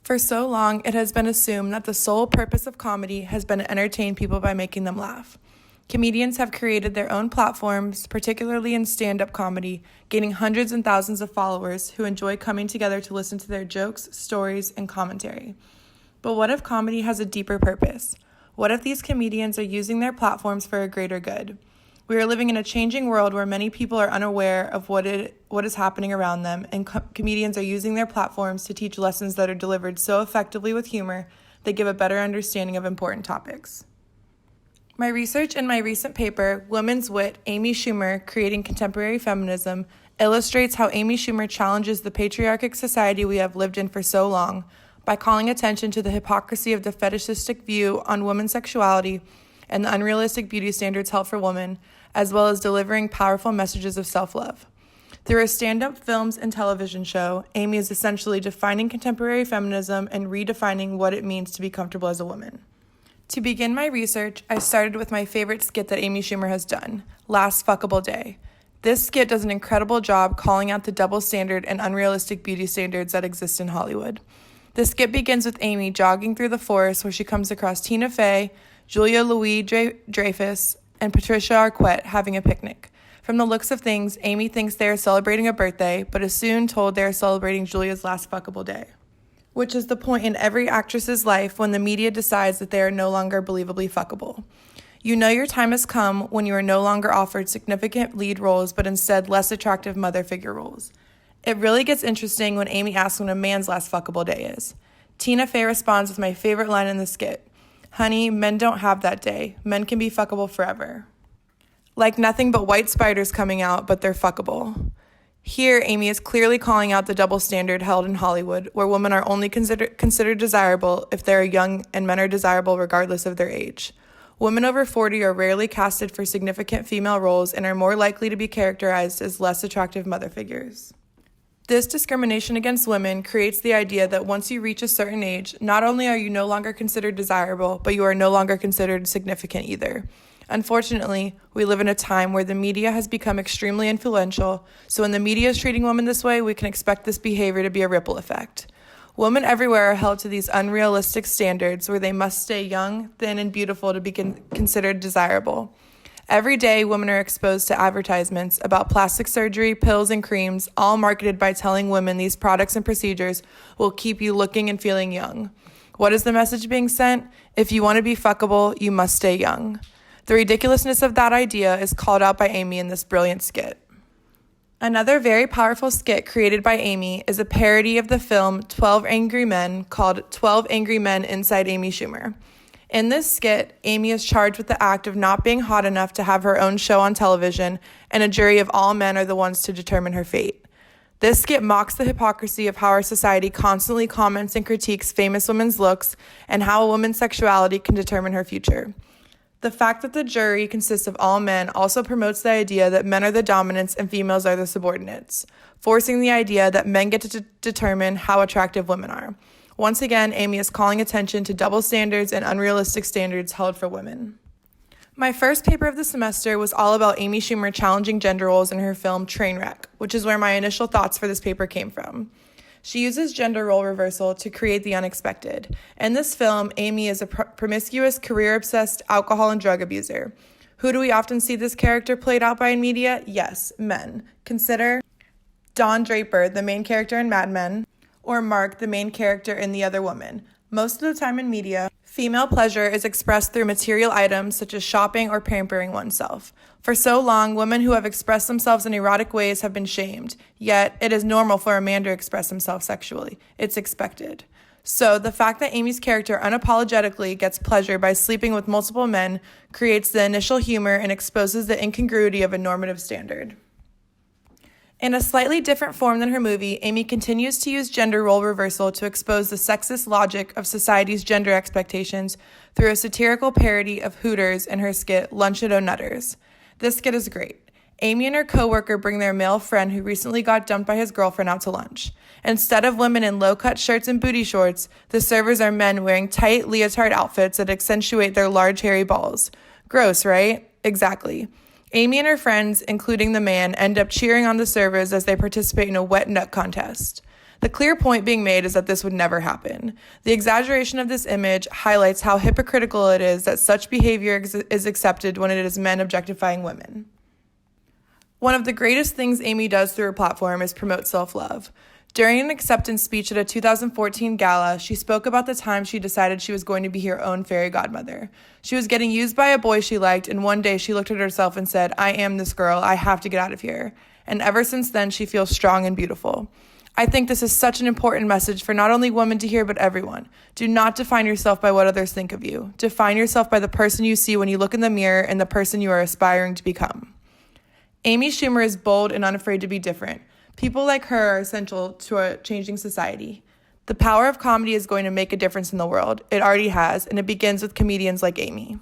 For so long, it has been assumed that the sole purpose of comedy has been to entertain people by making them laugh. Comedians have created their own platforms, particularly in stand-up comedy, gaining hundreds and thousands of followers who enjoy coming together to listen to their jokes, stories, and commentary. But what if comedy has a deeper purpose? What if these comedians are using their platforms for a greater good? We are living in a changing world where many people are unaware of what is happening around them, and comedians are using their platforms to teach lessons that are delivered so effectively with humor they give a better understanding of important topics. My research in my recent paper, Women's Wit, Amy Schumer, Creating Contemporary Feminism, illustrates how Amy Schumer challenges the patriarchic society we have lived in for so long by calling attention to the hypocrisy of the fetishistic view on women's sexuality and the unrealistic beauty standards held for women, as well as delivering powerful messages of self-love. Through her stand-up films and television show, Amy is essentially defining contemporary feminism and redefining what it means to be comfortable as a woman. To begin my research, I started with my favorite skit that Amy Schumer has done, Last Fuckable Day. This skit does an incredible job calling out the double standard and unrealistic beauty standards that exist in Hollywood. The skit begins with Amy jogging through the forest where she comes across Tina Fey, Julia Louis-Dreyfus, and Patricia Arquette having a picnic. From the looks of things, Amy thinks they are celebrating a birthday, but is soon told they are celebrating Julia's last fuckable day, which is the point in every actress's life when the media decides that they are no longer believably fuckable. You know your time has come when you are no longer offered significant lead roles, but instead less attractive mother figure roles. It really gets interesting when Amy asks when a man's last fuckable day is. Tina Fey responds with my favorite line in the skit. Honey, men don't have that day. Men can be fuckable forever. Like nothing but white spiders coming out, but they're fuckable. Here, Amy is clearly calling out the double standard held in Hollywood, where women are only considered desirable if they are young and men are desirable regardless of their age. Women over 40 are rarely casted for significant female roles and are more likely to be characterized as less attractive mother figures. This discrimination against women creates the idea that once you reach a certain age, not only are you no longer considered desirable, but you are no longer considered significant either. Unfortunately, we live in a time where the media has become extremely influential, so when the media is treating women this way, we can expect this behavior to be a ripple effect. Women everywhere are held to these unrealistic standards where they must stay young, thin, and beautiful to be considered desirable. Every day, women are exposed to advertisements about plastic surgery, pills, and creams, all marketed by telling women these products and procedures will keep you looking and feeling young. What is the message being sent? If you want to be fuckable, you must stay young. The ridiculousness of that idea is called out by Amy in this brilliant skit. Another very powerful skit created by Amy is a parody of the film 12 Angry Men called 12 Angry Men Inside Amy Schumer. In this skit, Amy is charged with the act of not being hot enough to have her own show on television, and a jury of all men are the ones to determine her fate. This skit mocks the hypocrisy of how our society constantly comments and critiques famous women's looks and how a woman's sexuality can determine her future. The fact that the jury consists of all men also promotes the idea that men are the dominants and females are the subordinates, forcing the idea that men get to determine how attractive women are. Once again, Amy is calling attention to double standards and unrealistic standards held for women. My first paper of the semester was all about Amy Schumer challenging gender roles in her film Trainwreck, which is where my initial thoughts for this paper came from. She uses gender role reversal to create the unexpected. In this film, Amy is a promiscuous, career-obsessed alcohol and drug abuser. Who do we often see this character played out by in media? Yes, men. Consider Don Draper, the main character in Mad Men, or Mark, the main character in The Other Woman. Most of the time in media, female pleasure is expressed through material items such as shopping or pampering oneself. For so long, women who have expressed themselves in erotic ways have been shamed, yet it is normal for a man to express himself sexually. It's expected. So the fact that Amy's character unapologetically gets pleasure by sleeping with multiple men creates the initial humor and exposes the incongruity of a normative standard. In a slightly different form than her movie, Amy continues to use gender role reversal to expose the sexist logic of society's gender expectations through a satirical parody of Hooters in her skit Lunch at O'Nutters. This skit is great. Amy and her coworker bring their male friend who recently got dumped by his girlfriend out to lunch. Instead of women in low-cut shirts and booty shorts, the servers are men wearing tight leotard outfits that accentuate their large hairy balls. Gross, right? Exactly. Amy and her friends, including the man, end up cheering on the servers as they participate in a wet nut contest. The clear point being made is that this would never happen. The exaggeration of this image highlights how hypocritical it is that such behavior is accepted when it is men objectifying women. One of the greatest things Amy does through her platform is promote self-love. During an acceptance speech at a 2014 gala, she spoke about the time she decided she was going to be her own fairy godmother. She was getting used by a boy she liked, and one day she looked at herself and said, "I am this girl, I have to get out of here." And ever since then, she feels strong and beautiful. I think this is such an important message for not only women to hear, but everyone. Do not define yourself by what others think of you. Define yourself by the person you see when you look in the mirror and the person you are aspiring to become. Amy Schumer is bold and unafraid to be different. People like her are essential to a changing society. The power of comedy is going to make a difference in the world. It already has, and it begins with comedians like Amy.